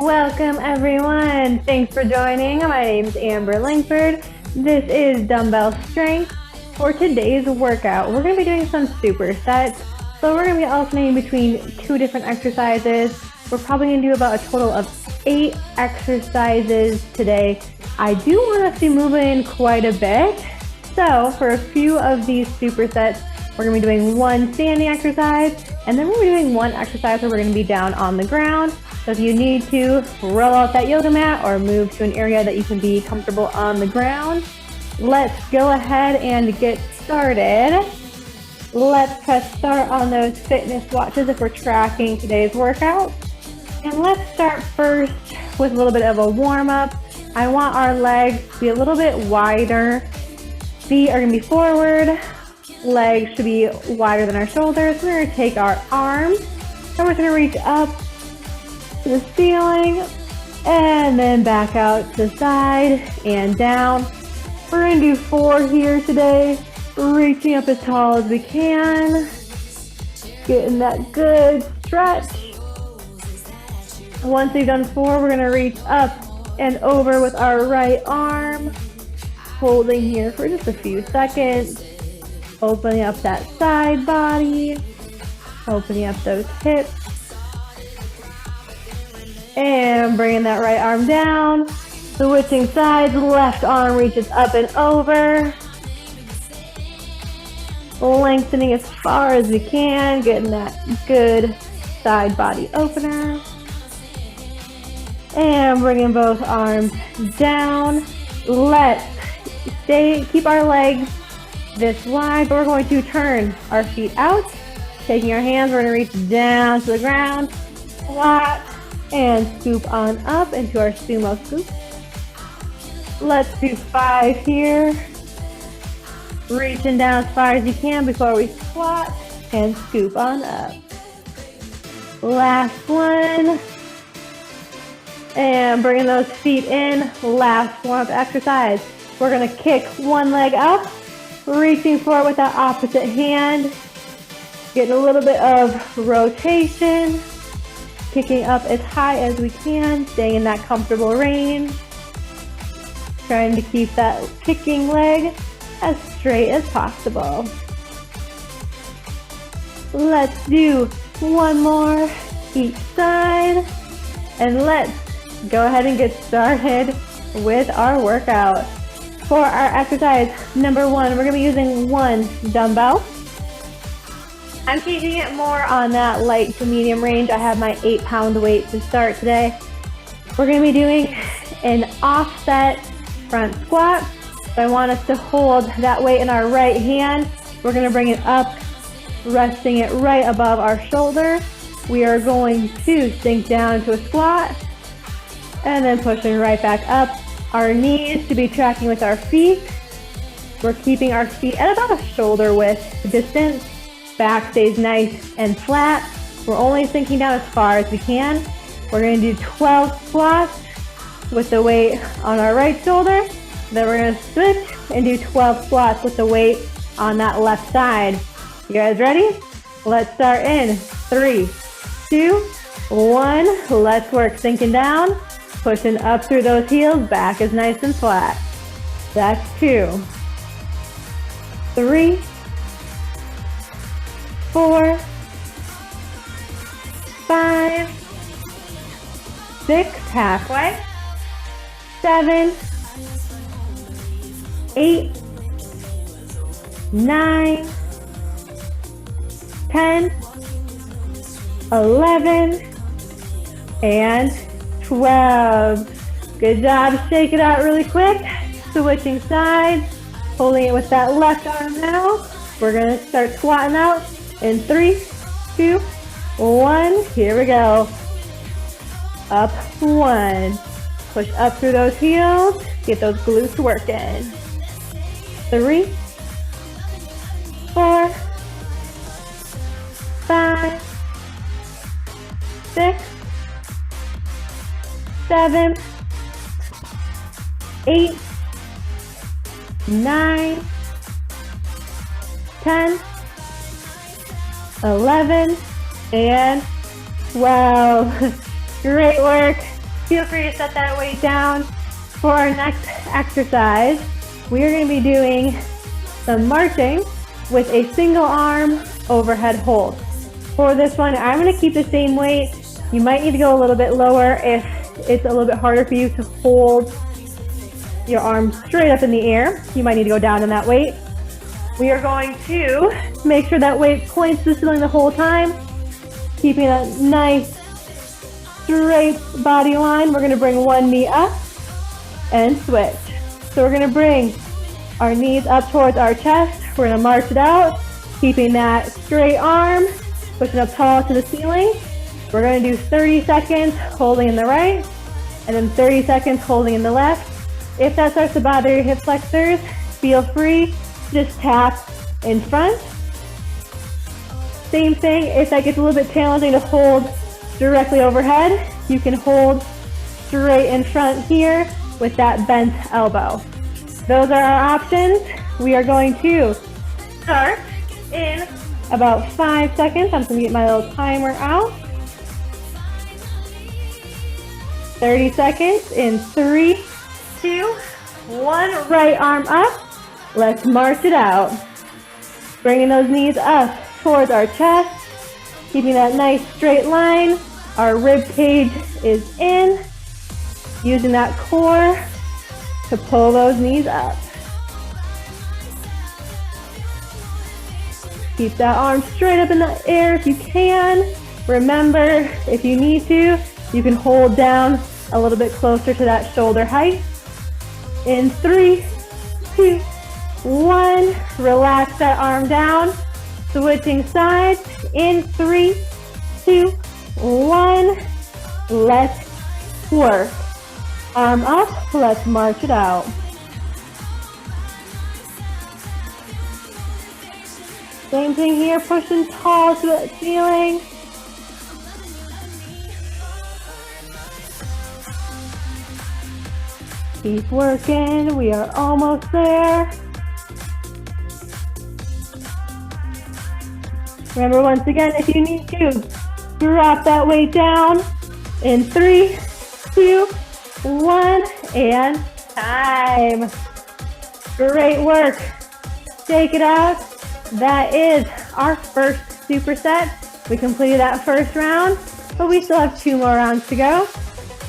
Welcome everyone. Thanks for joining. My name is Amber Langford. This is Dumbbell Strength. For today's workout, we're going to be doing some supersets. So we're going to be alternating between two different exercises. We're probably going to do about a total of 8 exercises today. I do want us to move in quite a bit. So for a few of these supersets, we're going to be doing one standing exercise, and then we're going to be doing one exercise where we're going to be down on the ground. So if you need to, roll out that yoga mat or move to an area that you can be comfortable on the ground. Let's go ahead and get started. Let's press start on those fitness watches if we're tracking today's workout. And let's start first with a little bit of a warm-up. I want our legs to be a little bit wider. Feet are going to be forward. Legs should be wider than our shoulders. We're going to take our arms and we're going to reach up to the ceiling and then back out to the side and down. We're going to do 4 here today, reaching up as tall as we can, getting that good stretch. Once we've done 4, we're going to reach up and over with our right arm, holding here for just a few seconds, opening up that side body, opening up those hips, and bringing that right arm down, switching sides, left arm reaches up and over, lengthening as far as we can, getting that good side body opener, and bringing both arms down. Let's keep our legs this wide, but we're going to turn our feet out, taking our hands, we're going to reach down to the ground, flat, and scoop on up into our sumo scoop. Let's do 5 here. Reaching down as far as you can before we squat and scoop on up. Last one. And bringing those feet in. Last warm-up exercise. We're going to kick one leg up, reaching forward with that opposite hand. Getting a little bit of rotation. Kicking up as high as we can, staying in that comfortable range. Trying to keep that kicking leg as straight as possible. Let's do one more each side. And let's go ahead and get started with our workout. For our exercise number 1, we're going to be using 1 dumbbell. I'm keeping it more on that light to medium range. I have my 8-pound weight to start today. We're going to be doing an offset front squat. So I want us to hold that weight in our right hand. We're going to bring it up, resting it right above our shoulder. We are going to sink down into a squat and then pushing right back up. Our knees should be tracking with our feet. We're keeping our feet at about a shoulder width distance. Back stays nice and flat. We're only sinking down as far as we can. We're going to do 12 squats with the weight on our right shoulder. Then we're going to switch and do 12 squats with the weight on that left side. You guys ready? Let's start in 3, 2, 1. Let's work. Sinking down, pushing up through those heels. Back is nice and flat. That's 2, 3, 4, 5, 6, halfway, 7, 8, 9, 10, 11, and 12. Good job. Shake it out really quick. Switching sides, holding it with that left arm now. We're going to start squatting out. In 3, 2, 1, here we go. Up 1. Push up through those heels. Get those glutes working. 3, 4, 5, 6, 7, 8, 9, 10, 11, and 12. Great work. feel free to set that weight down. For our next exercise, we are going to be doing some marching with a single arm overhead hold. For this one, I'm going to keep the same weight. You might need to go a little bit lower if it's a little bit harder for you to hold your arms straight up in the air. You might need to go down in that weight. We are going to make sure that weight points to the ceiling the whole time, keeping a nice straight body line. We're going to bring one knee up and switch. So we're going to bring our knees up towards our chest. We're going to march it out, keeping that straight arm, pushing up tall to the ceiling. We're going to do 30 seconds holding in the right, and then 30 seconds holding in the left. If that starts to bother your hip flexors, feel free to just tap in front. Same thing, if that gets a little bit challenging to hold directly overhead, you can hold straight in front here with that bent elbow. Those are our options. We are going to start in about 5 seconds. I'm just going to get my little timer out. 30 seconds in 3, 2, 1. Right arm up. Let's march it out. Bringing those knees up towards our chest, keeping that nice straight line. Our rib cage is in. Using that core to pull those knees up. Keep that arm straight up in the air if you can. Remember, if you need to, you can hold down a little bit closer to that shoulder height. In 3, 2, 1. Relax that arm down. Switching sides. In 3, 2, 1. Let's work. Arm up, let's march it out. Same thing here, pushing tall to the ceiling. Keep working, we are almost there. Remember, once again, if you need to, drop that weight down in 3, 2, 1, and time. Great work. Take it out. That is our first superset. We completed that first round, but we still have 2 more rounds to go.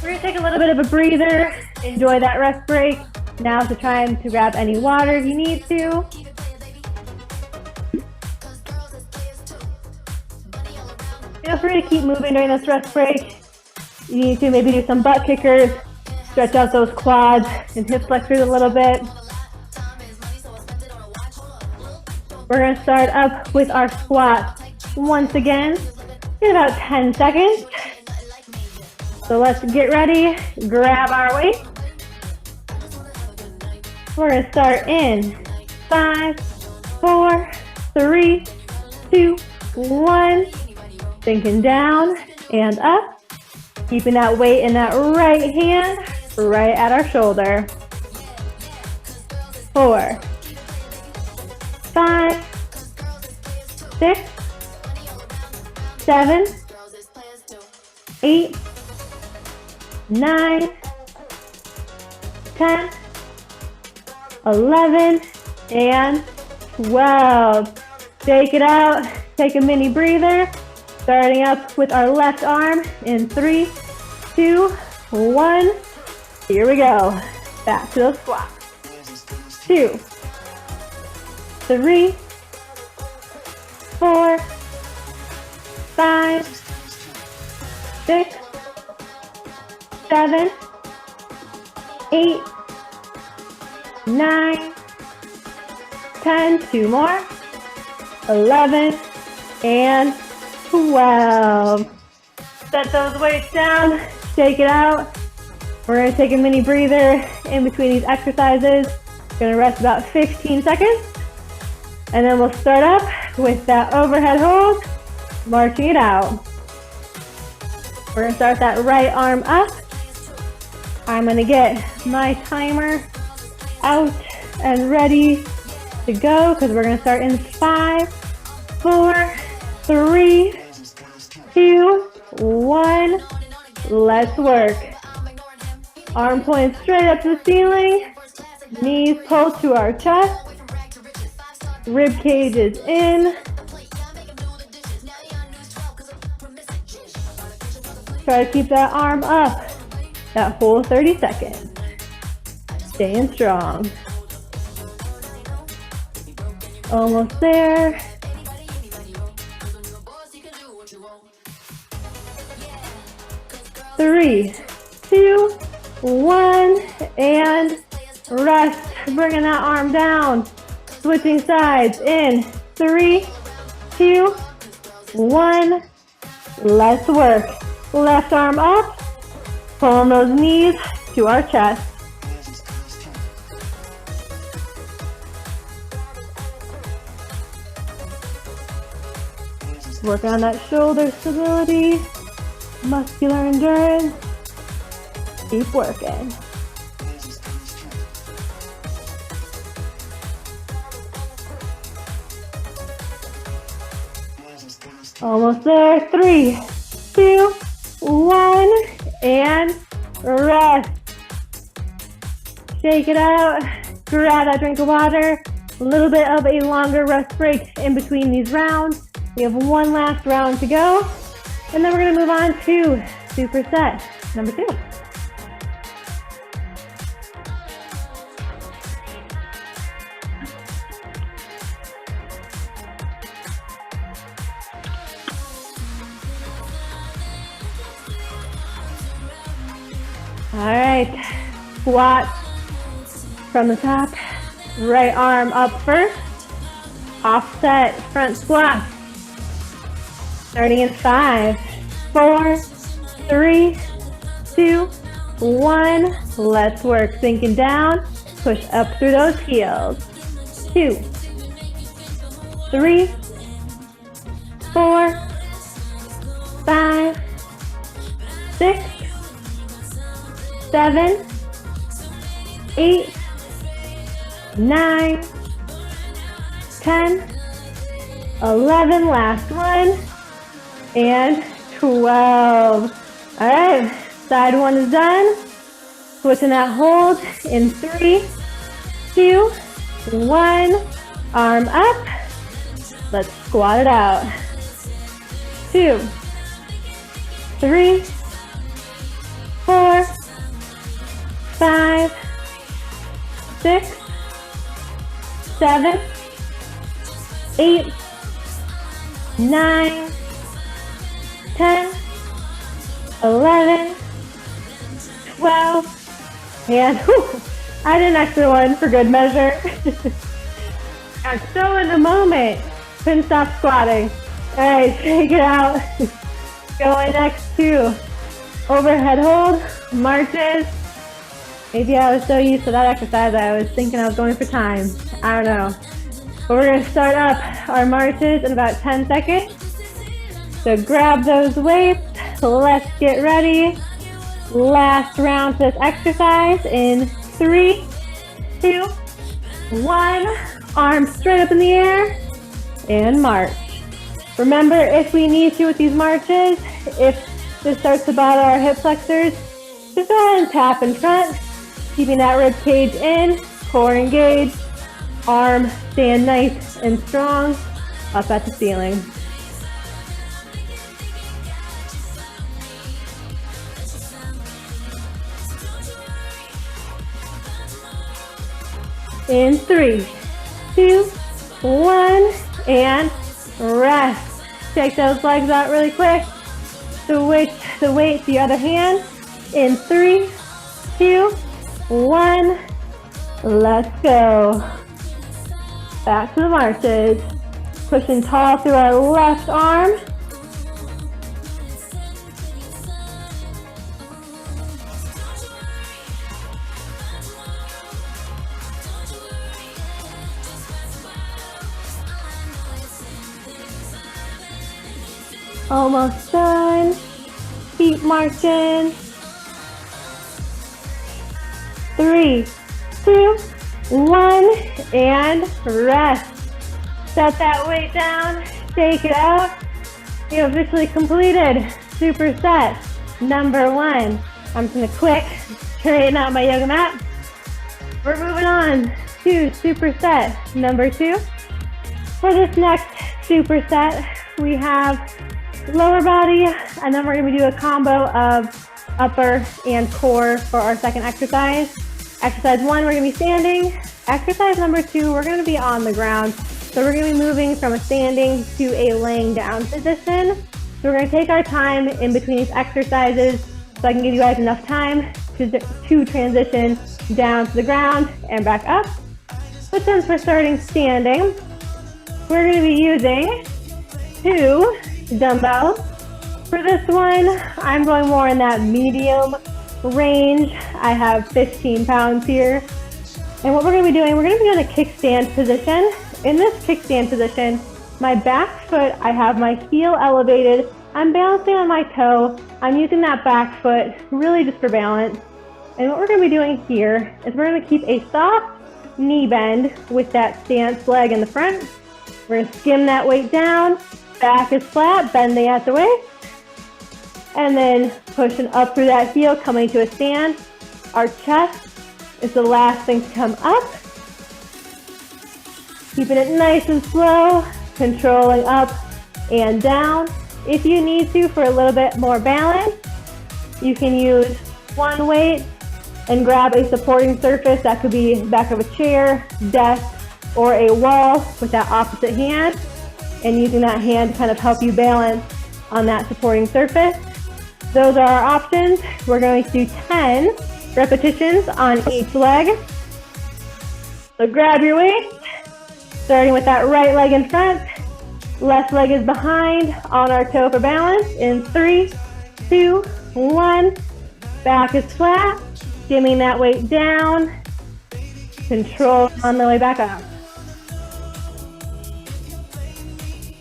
We're going to take a little bit of a breather, enjoy that rest break. Now to try and grab any water if you need to. Feel free to keep moving during this rest break. You need to maybe do some butt kickers, stretch out those quads and hip flexors a little bit. We're going to start up with our squat once again in about 10 seconds. So let's get ready, grab our weight. We're going to start in 5, 4, 3, 2, 1. Sinking down and up. Keeping that weight in that right hand, right at our shoulder. 4, 5, 6, 7, 8, 9, 10, 11, and 12. Shake it out. Take a mini breather. Starting up with our left arm in 3, 2, 1. Here we go. Back to the squat. 2, 3, 4, 5, 6, 7, 8, 9, 10. 2 more. 11 and 12. Set those weights down, shake it out. We're going to take a mini breather in between these exercises. Going to rest about 15 seconds. And then we'll start up with that overhead hold, marching it out. We're going to start that right arm up. I'm going to get my timer out and ready to go because we're going to start in 5, 4, 3, 2, 1. Let's work. Arm points straight up to the ceiling. Knees pull to our chest. Rib cage is in. Try to keep that arm up that whole 30 seconds. Staying strong. Almost there. 3, 2, 1, and rest. Bringing that arm down. Switching sides in 3, 2, 1. Let's work. Left arm up. Pulling those knees to our chest. Work on that shoulder stability, muscular endurance. Keep working. Almost there. 3, 2, 1, and rest. Shake it out. Grab that drink of water. A little bit of a longer rest break in between these rounds. We have one last round to go, and then we're going to move on to superset number 2. All right, squat from the top, right arm up first, offset front squat. Starting in 5, 4, 3, 2, 1. Let's work. Sinking down. Push up through those heels. 2, 3, 4, 5, 6, 7, 8, 9, 10, 11. Last one. And 12. All right, side one is done. Switching that hold in 3, 2, 1. Arm up. Let's squat it out. 2, 3, 4, 5, 6, 7, 8, 9, 10, 11, 12, and I did an extra one for good measure. I'm so in the moment. Couldn't stop squatting. All right, shake it out. Going next to overhead hold, marches. Maybe I was so used to that exercise I was thinking I was going for time. I don't know. But we're going to start up our marches in about 10 seconds. So grab those weights. Let's get ready. Last round for this exercise in 3, 2, 1. Arms straight up in the air and march. Remember, if we need to with these marches, if this starts to bother our hip flexors, just go ahead and tap in front, keeping that rib cage in, core engaged, arm staying nice and strong up at the ceiling. In 3, 2, 1, and rest. Take those legs out really quick. Switch the weight to the other hand. In 3, 2, 1. Let's go. Back to the marches. Pushing tall through our left arm. Almost done. Keep marching. 3, 2, 1, and rest. Set that weight down. Shake it out. You officially completed superset number 1. I'm just gonna quick straighten out my yoga mat. We're moving on to superset number 2. For this next superset, we have lower body, and then we're gonna do a combo of upper and core for our second exercise. Exercise 1, we're gonna be standing. Exercise number 2, we're gonna be on the ground. So we're gonna be moving from a standing to a laying down position. So we're gonna take our time in between these exercises so I can give you guys enough time to transition down to the ground and back up. But since we're starting standing, we're gonna be using 2 dumbbells. For this one, I'm going more in that medium range. I have 15 pounds here. And what we're gonna be doing, we're gonna be in a kickstand position. In this kickstand position, my back foot, I have my heel elevated. I'm balancing on my toe. I'm using that back foot really just for balance. And what we're gonna be doing here is we're gonna keep a soft knee bend with that stance leg in the front. We're gonna skim that weight down. Back is flat, bending at the waist. And then pushing up through that heel, coming to a stand. Our chest is the last thing to come up. Keeping it nice and slow, controlling up and down. If you need to, for a little bit more balance, you can use one weight and grab a supporting surface. That could be the back of a chair, desk, or a wall with that opposite hand. And using that hand to kind of help you balance on that supporting surface. Those are our options. We're going to do 10 repetitions on each leg. So grab your weight, starting with that right leg in front. Left leg is behind on our toe for balance. In 3, 2, 1. Back is flat, skimming that weight down. Control on the way back up.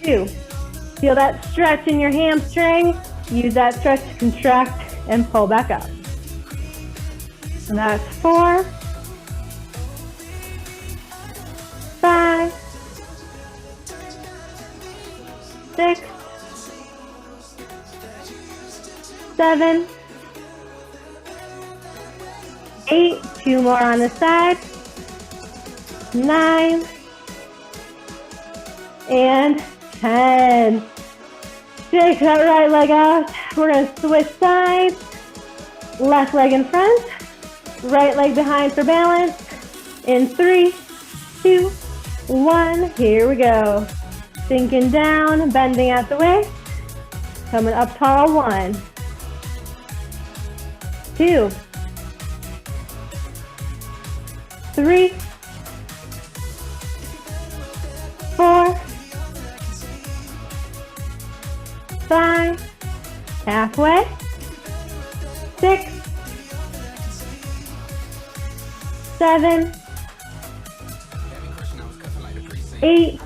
2. Feel that stretch in your hamstring. Use that stretch to contract and pull back up. And that's 4, 5, 6, 7, 8. 2 more on the side. 9 and 10. Shake that right leg out. We're gonna switch sides. Left leg in front, right leg behind for balance. In 3, 2, 1, here we go. Sinking down, bending at the waist. Coming up tall, 1, 2, 3, 4, 5, halfway, 6, 7, 8,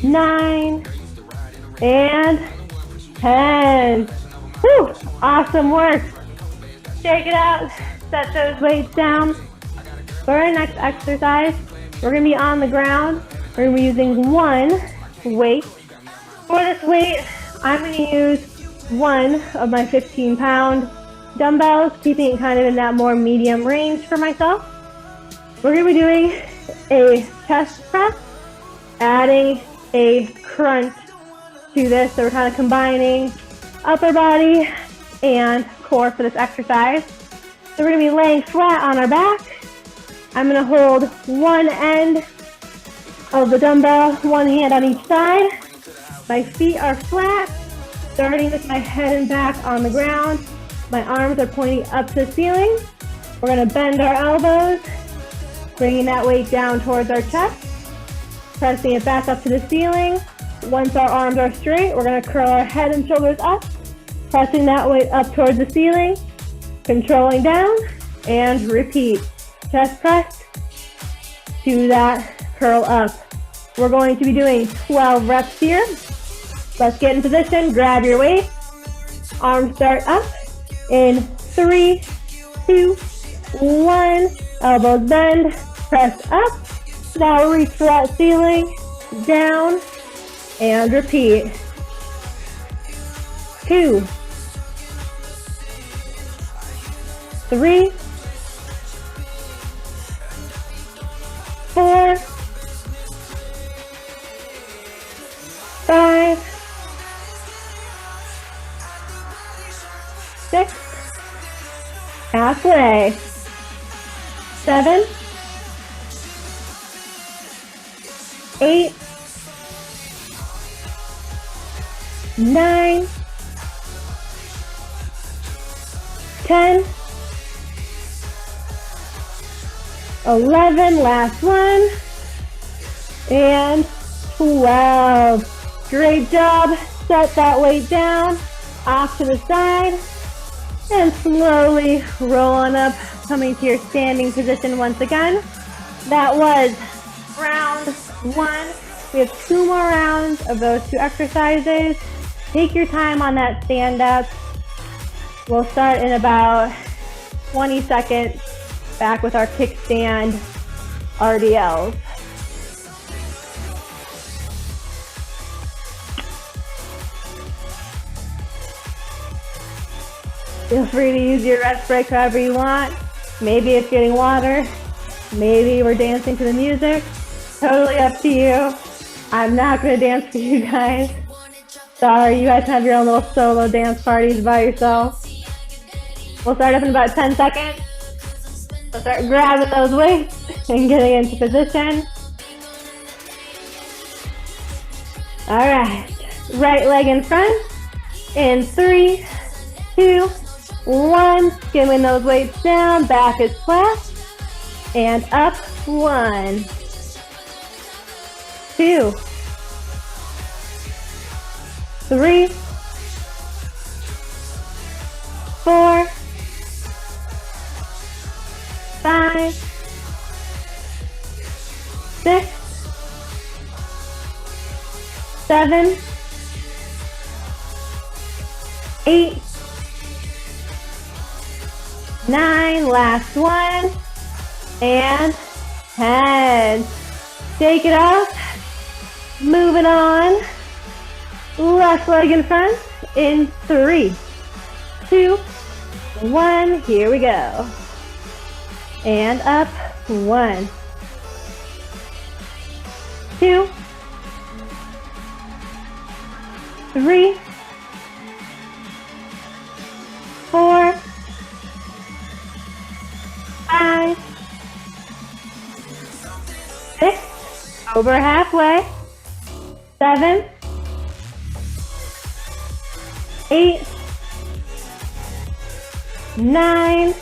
9, and 10. Whew, awesome work. Shake it out, set those weights down. For our next exercise, we're gonna be on the ground. We're gonna be using 1 weight. For this weight, I'm going to use 1 of my 15-pound dumbbells, keeping it kind of in that more medium range for myself. We're going to be doing a chest press, adding a crunch to this. So we're kind of combining upper body and core for this exercise. So we're going to be laying flat on our back. I'm going to hold one end of the dumbbell, one hand on each side. My feet are flat, starting with my head and back on the ground. My arms are pointing up to the ceiling. We're gonna bend our elbows, bringing that weight down towards our chest, pressing it back up to the ceiling. Once our arms are straight, we're gonna curl our head and shoulders up, pressing that weight up towards the ceiling, controlling down, and repeat. Chest press to that curl up. We're going to be doing 12 reps here. Let's get in position, grab your weight, arms start up, in 3, 2, 1, elbows bend, press up, now reach for that ceiling, down, and repeat. 2, 3, 4, 5, 6, halfway, 7, 8, 9, 10, 11, last one, and 12. Great job. Set that weight down, off to the side, and slowly roll on up, coming to your standing position once again. That was round 1. We have 2 more rounds of those 2 exercises. Take your time on that stand up. We'll start in about 20 seconds back with our kickstand RDLs. Feel free to use your rest break however you want. Maybe it's getting water. Maybe we're dancing to the music. Totally up to you. I'm not going to dance for you guys. Sorry, you guys have your own little solo dance parties by yourself. We'll start up in about 10 seconds. We'll start grabbing those weights and getting into position. All right, right leg in front. In 3, 2, 1. Skimming those weights down, back is flat. And up, 1, 2, 3, 4, 5, 6, 7, 8, 9, last one, and 10. Shake it off, moving on. Left leg in front, in 3, 2, 1, here we go. And up, 1, 2, 3, 4, 5, 6, over halfway, 7, 8, 9,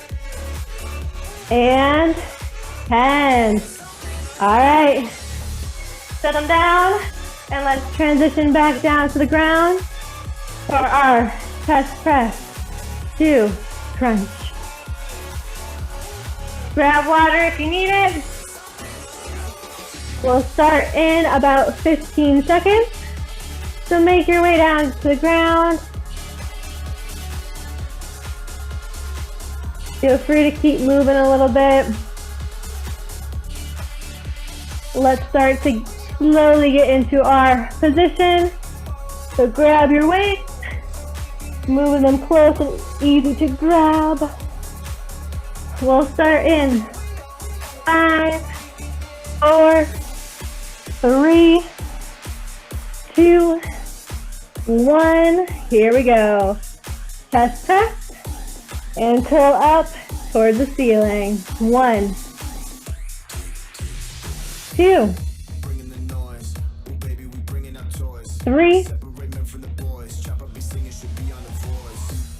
and 10. All right, set them down, and let's transition back down to the ground for our chest press to crunch. Grab water if you need it. We'll start in about 15 seconds. So make your way down to the ground. Feel free to keep moving a little bit. Let's start to slowly get into our position. So grab your weights, moving them close and easy to grab. We'll start in 5, 4, 3, 2, 1. Here we go. Chest press and curl up towards the ceiling. 1, 2, 3,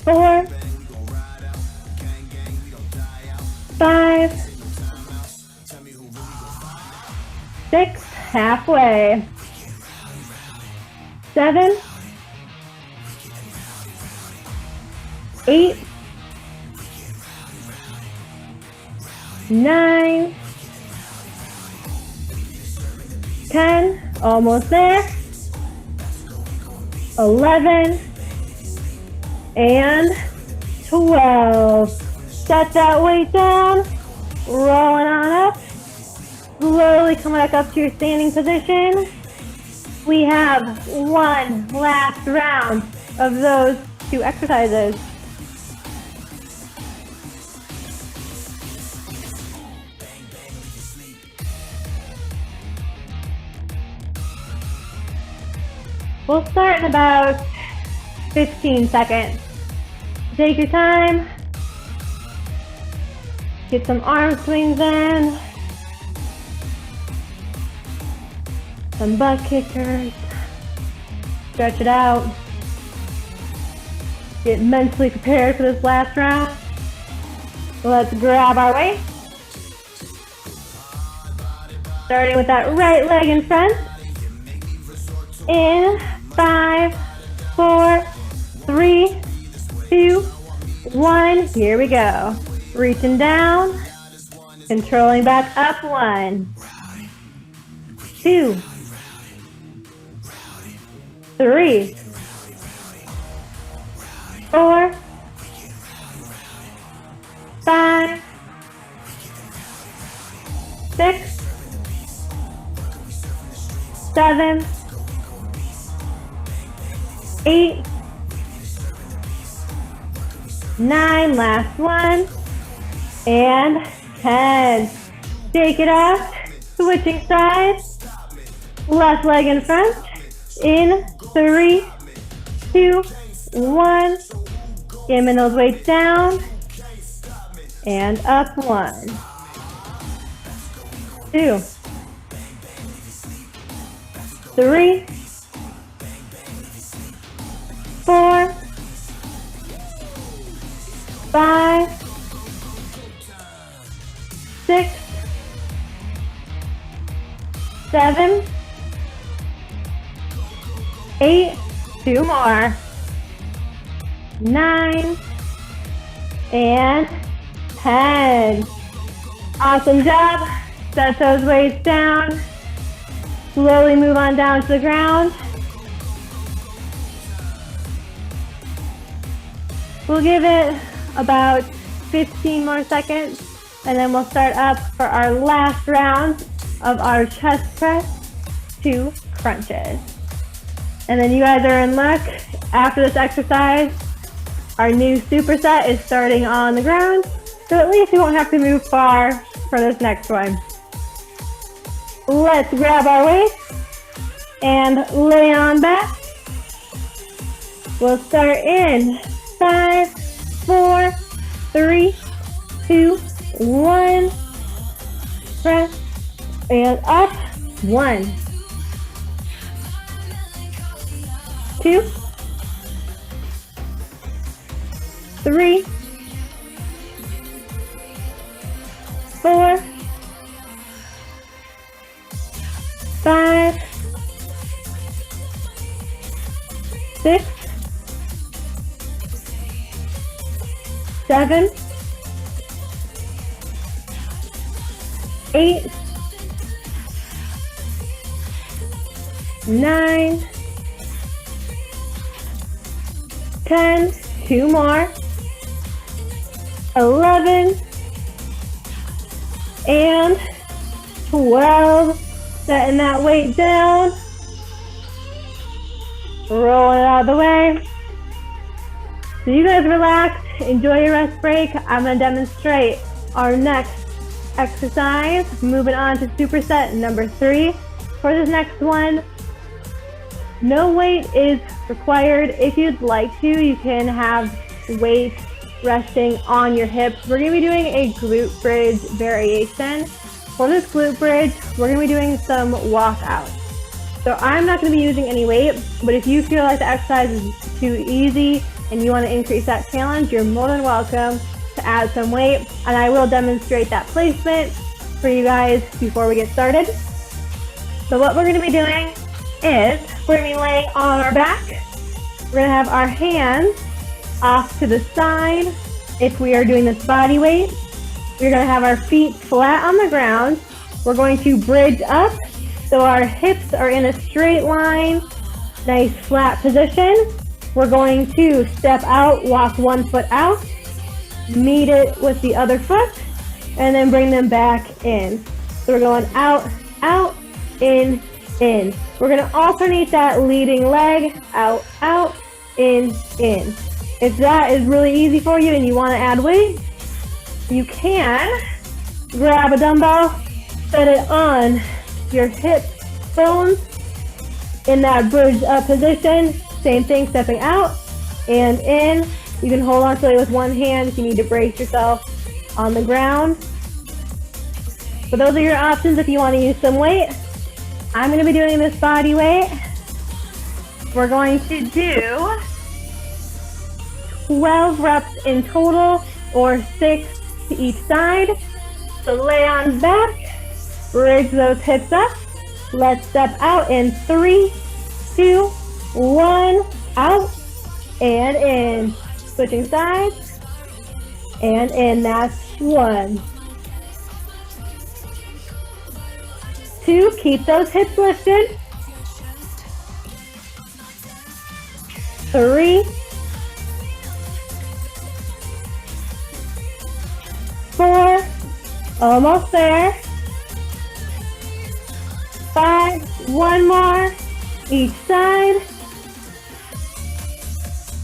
4, 5, 6, halfway, 7, 8, 9, 10, almost there, 11, and 12. Set that weight down, rolling on up, slowly coming back up to your standing position. We have one last round of those 2 exercises. We'll start in about 15 seconds. Take your time. Get some arm swings in. Some butt kickers. Stretch it out. Get mentally prepared for this last round. Let's grab our weight. Starting with that right leg in front. In 5, 4, 3, 2, 1. Here we go. Reaching down. Controlling back up. 1, 2, 3, 4, 5, 6, 7, 8, 9, last one, and 10. Shake it off, switching sides, left leg in front, in 3, 2, 1, skimming those weights down, and up. 1, 2, 3, 4, 5, 6, 7, 8, 2 more, 9, and 10. Awesome job. Set those weights down. Slowly move on down to the ground. We'll give it about 15 more seconds, and then we'll start up for our last round of our chest press 2 crunches. And then you guys are in luck. After this exercise, our new superset is starting on the ground, so at least you won't have to move far for this next one. Let's grab our weights and lay on back. We'll start in 5, 4, 3, 2, 1. Press and up. 1, 2, 3, 4, 5, 6, 7, 8, 9, 10, 2 more, 11, and 12. Setting that weight down, rolling it out of the way. So you guys relax, enjoy your rest break. I'm going to demonstrate our next exercise. Moving on to superset number 3. For this next one, no weight is required. If you'd like to, you can have weight resting on your hips. We're going to be doing a glute bridge variation. For this glute bridge, we're going to be doing some walkouts. So I'm not going to be using any weight, but if you feel like the exercise is too easy and you want to increase that challenge, you're more than welcome to add some weight. And I will demonstrate that placement for you guys before we get started. So what we're going to be doing is we're going to be laying on our back. We're going to have our hands off to the side if we are doing this body weight. We're going to have our feet flat on the ground. We're going to bridge up so our hips are in a straight line, nice flat position. We're going to step out, walk one foot out, meet it with the other foot, and then bring them back in. So we're going out, out, in, in. We're going to alternate that leading leg, out, out, in. If that is really easy for you and you want to add weight, you can grab a dumbbell, set it on your hip bones, In that bridge up position, same thing, stepping out and in. You can hold on to it with one hand if you need to brace yourself on the ground. But those are your options if you want to use some weight. I'm going to be doing this body weight. We're going to do 12 reps in total, or 6 to each side. So lay on back, bridge those hips up. Let's step out in 3, 2, 1, out and in. Switching sides and in. That's 1. 2, keep those hips lifted. 3, 4, almost there. 5, 1 more, each side.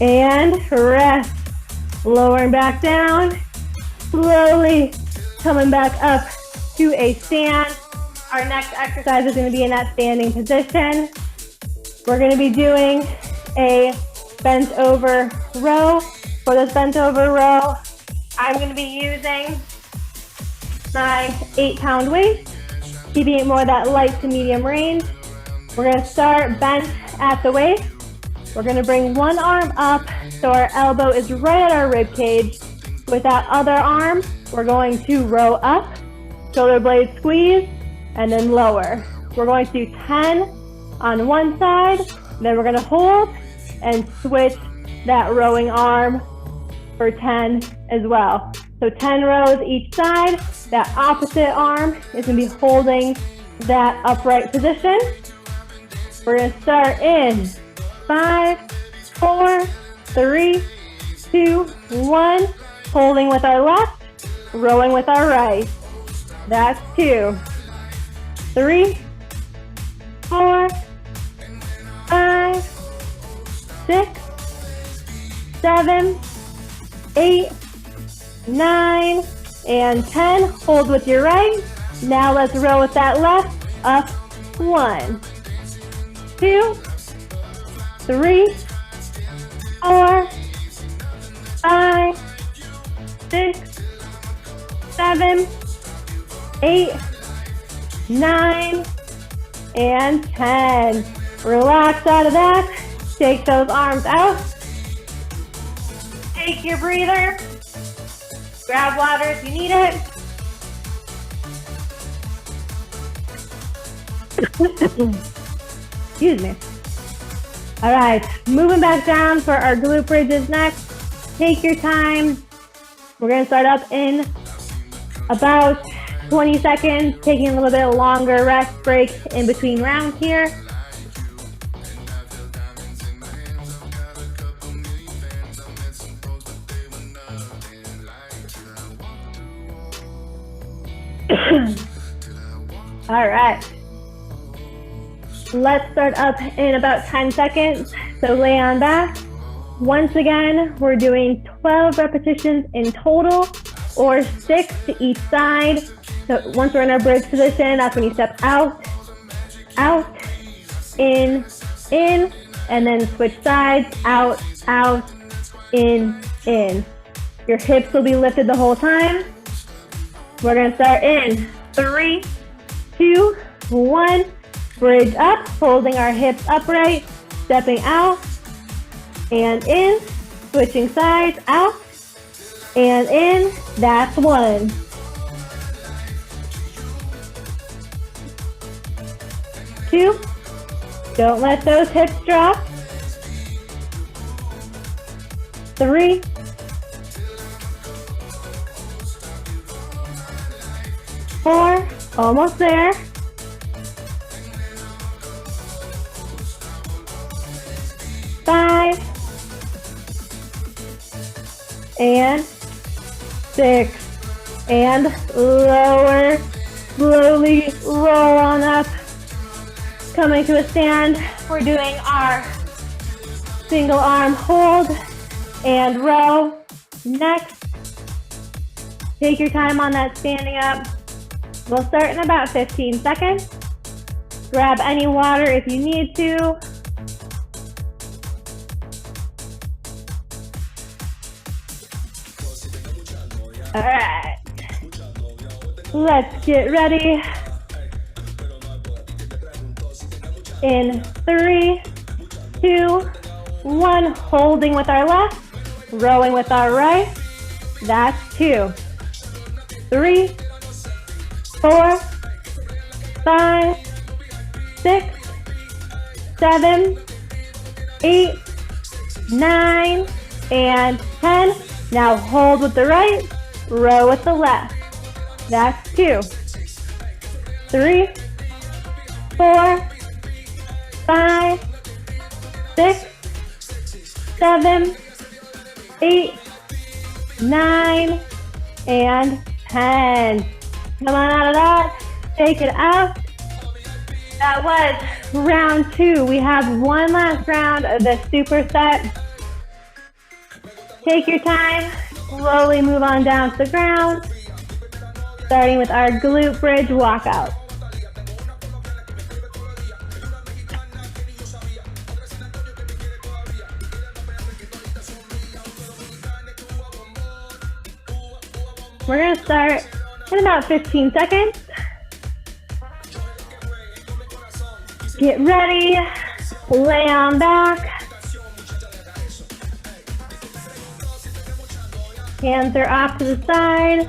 And rest. Lowering back down, slowly coming back up to a stand. Our next exercise is going to be in that standing position. We're going to be doing a bent over row. For this bent over row, I'm going to be using my 8-pound weight, keeping it more that light to medium range. We're going to start bent at the waist. We're going to bring one arm up so our elbow is right at our rib cage. With that other arm, we're going to row up, shoulder blades squeeze, and then lower. We're going to do 10 on one side, then we're going to hold and switch that rowing arm for 10 as well. So 10 rows each side. That opposite arm is going to be holding that upright position. We're going to start in 5, 4, 3, 2, 1. Holding with our left, rowing with our right. That's 2, 3, 4, 5, 6, 7, 8, 9, and 10. Hold with your right. Now let's row with that left. Up. 1, 2, 3, 4, 5, 6, 7, 8, 9, and 10. Relax out of that. Take those arms out. Take your breather. Grab water if you need it. Excuse me. All right, moving back down for our glute bridges next. Take your time. We're going to start up in about 20 seconds, taking a little bit longer rest break in between rounds here. All right. Let's start up in about 10 seconds. So lay on back. Once again, we're doing 12 repetitions in total, or 6 to each side. So once we're in our bridge position, that's when you step out, out, in, and then switch sides, out, out, in. Your hips will be lifted the whole time. We're gonna start in 3, 2, 1. Bridge up, holding our hips upright, stepping out, and in, switching sides, out, and in. That's 1. 2, don't let those hips drop. 3, 4, almost there. 5, and 6, and lower. Slowly roll on up. Coming to a stand, we're doing our single arm hold and row. Next, take your time on that standing up. We'll start in about 15 seconds. Grab any water if you need to. All right, let's get ready. In 3, 2, 1, holding with our left, rowing with our right. That's 2, 3, 4, 5, 6, 7, 8, 9, and 10. Now hold with the right, row with the left. That's 2, 3, 4, 5, 6, 7, 8, 9, and 10. Come on out of that. Take it out. That was round 2. We have one last round of the superset. Take your time. Slowly move on down to the ground. Starting with our glute bridge walkout. We're going to start in about 15 seconds. Get ready, lay on back. Hands are off to the side.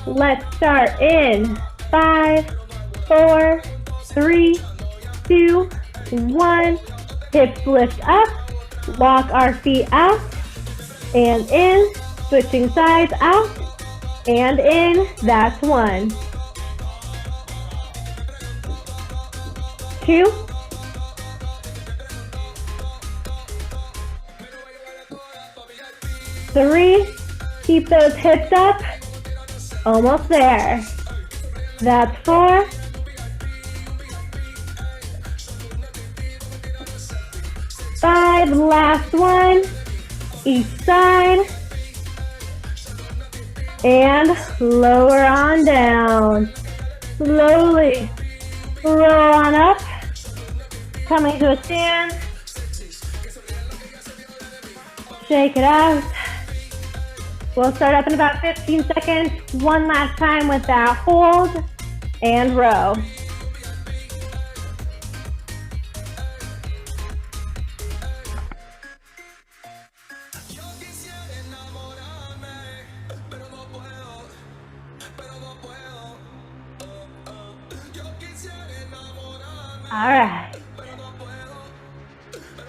Let's start in 5, 4, 3, 2, 1. Hips lift up, walk our feet out and in, switching sides out and in. That's 1, 2, 3, keep those hips up, almost there. That's 4, 5, last one, each side, and lower on down. Slowly roll on up, coming to a stand, shake it out. We'll start up in about 15 seconds. One last time with that hold and row. All right.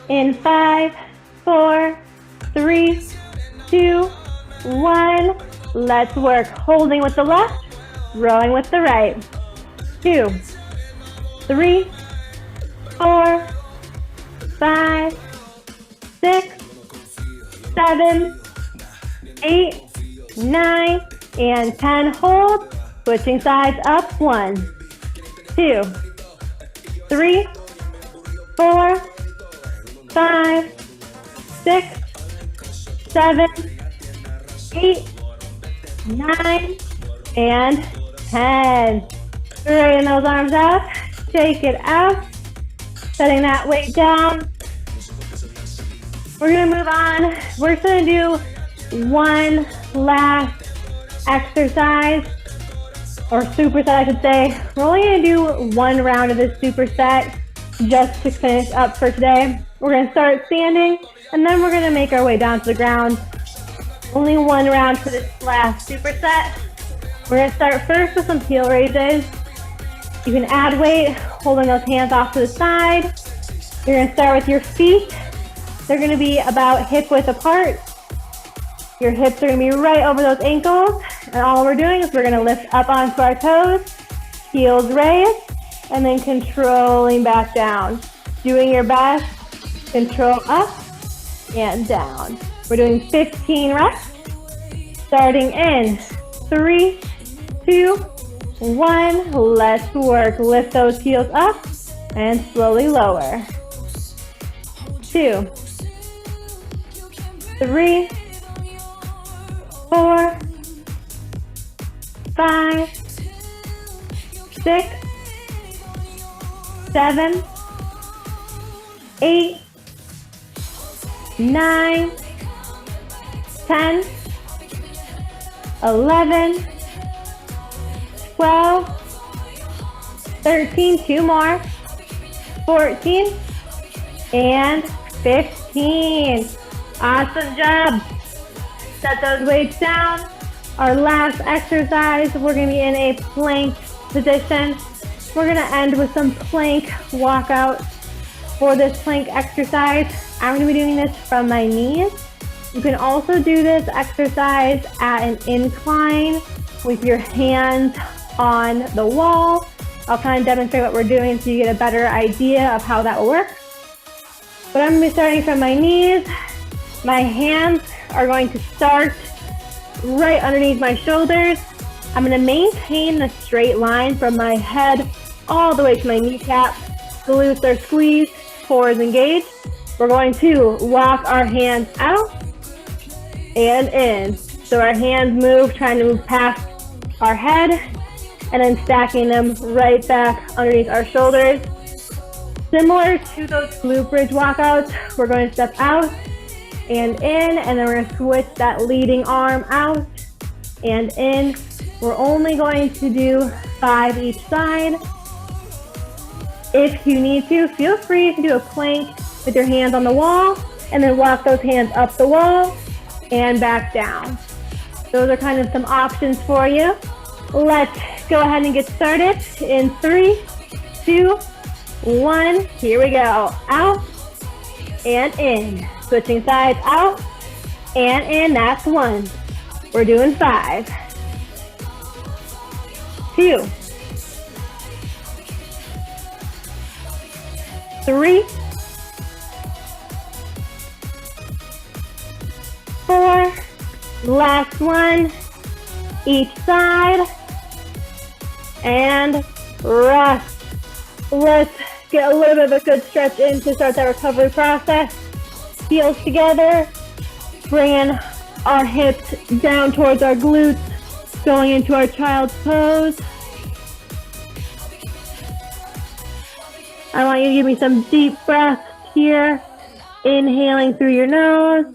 In 5, 4, 3, 2, 1. Let's work. Holding with the left, rowing with the right. 2, 3, 4, 5, 6, 7, 8, 9, and 10. Hold. Switching sides up. 1, 2, 3, 4, 5, 6, 7, 8, 9, and 10. Straighten those arms up, shake it out, setting that weight down. We're gonna move on. We're just gonna do one last exercise, or superset I should say. We're only gonna do one round of this superset just to finish up for today. We're gonna start standing, and then we're gonna make our way down to the ground. Only one round for this last superset. We're gonna start first with some heel raises. You can add weight, holding those hands off to the side. You're gonna start with your feet. They're gonna be about hip width apart. Your hips are gonna be right over those ankles. And all we're doing is we're gonna lift up onto our toes, heels raised, and then controlling back down. Doing your best, control up and down. We're doing 15 reps, starting in 3, 2, 1. Let's work. Lift those heels up and slowly lower. 2, 3, 4, 5, 6, 7, 8, 9, 10, 11, 12, 13, 2 more, 14, and 15. Awesome job. Set those weights down. Our last exercise, we're going to be in a plank position. We're going to end with some plank walkouts for this plank exercise. I'm going to be doing this from my knees. You can also do this exercise at an incline with your hands on the wall. I'll kind of demonstrate what we're doing so you get a better idea of how that will work. But I'm going to be starting from my knees. My hands are going to start right underneath my shoulders. I'm going to maintain the straight line from my head all the way to my kneecap. Glutes are squeezed, core is engaged. We're going to walk our hands out and in. So our hands move, trying to move past our head, and then stacking them right back underneath our shoulders. Similar to those glute bridge walkouts, we're going to step out and in, and then we're going to switch that leading arm out and in. We're only going to do 5 each side. If you need to, feel free to do a plank with your hands on the wall and then walk those hands up the wall and back down. Those are kind of some options for you. Let's go ahead and get started in 3, 2, 1. Here we go. Out and in. Switching sides, out and in. That's 1. We're doing 5, 2, 3, 4. Last one. Each side. And rest. Let's get a little bit of a good stretch in to start that recovery process. Heels together, bringing our hips down towards our glutes, going into our child's pose. I want you to give me some deep breaths here, inhaling through your nose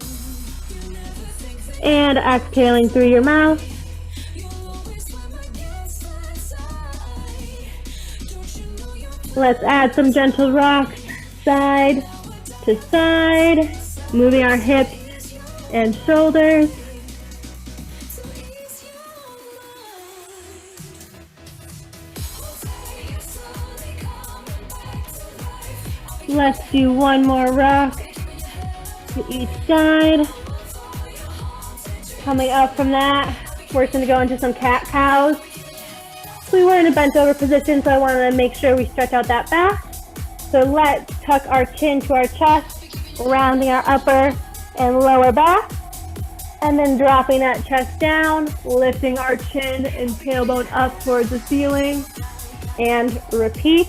and exhaling through your mouth. Let's add some gentle rocks side to side, moving our hips and shoulders. Let's do one more rock to each side. Coming up from that, we're going to go into some cat-cows. We were in a bent over position, so I wanted to make sure we stretch out that back. So let's tuck our chin to our chest, rounding our upper and lower back, and then dropping that chest down, lifting our chin and tailbone up towards the ceiling, and repeat.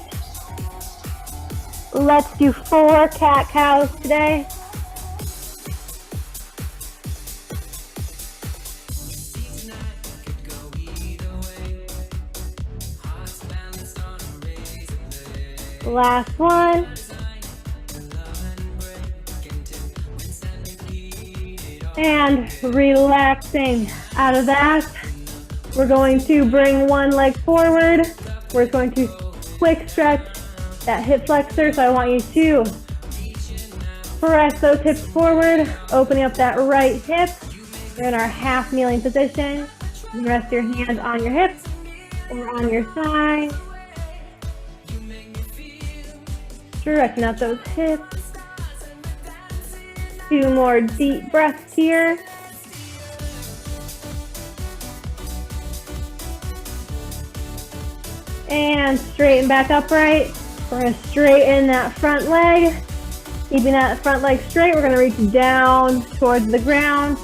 Let's do 4 cat-cows today. Last one. And relaxing out of that, we're going to bring one leg forward. We're going to quick stretch that hip flexor. So I want you to press those hips forward, opening up that right hip. We're in our half kneeling position. You can rest your hands on your hips or on your side. Stretching out those hips. 2 more deep breaths here. And straighten back upright. We're going to straighten that front leg. Keeping that front leg straight, we're going to reach down towards the ground.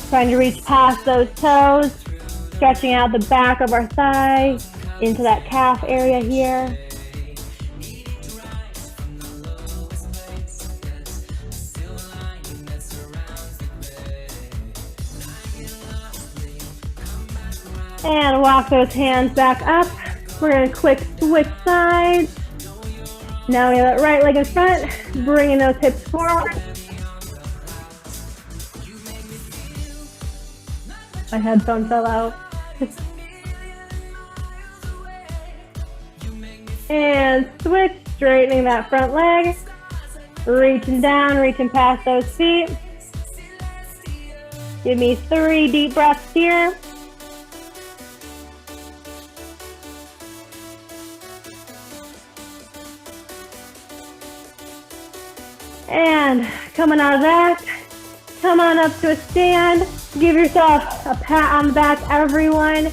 Trying to reach past those toes. Stretching out the back of our thigh into that calf area here. And walk those hands back up. We're going to quick switch sides. Now we have that right leg in front, bringing those hips forward. My headphone fell out. And switch, straightening that front leg. Reaching down, reaching past those feet. Give me 3 deep breaths here. And coming out of that, come on up to a stand. Give yourself a pat on the back, everyone.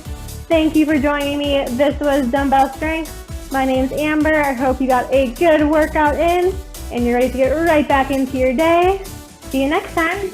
Thank you for joining me. This was Dumbbell Strength. My name's Amber. I hope you got a good workout in and you're ready to get right back into your day. See you next time.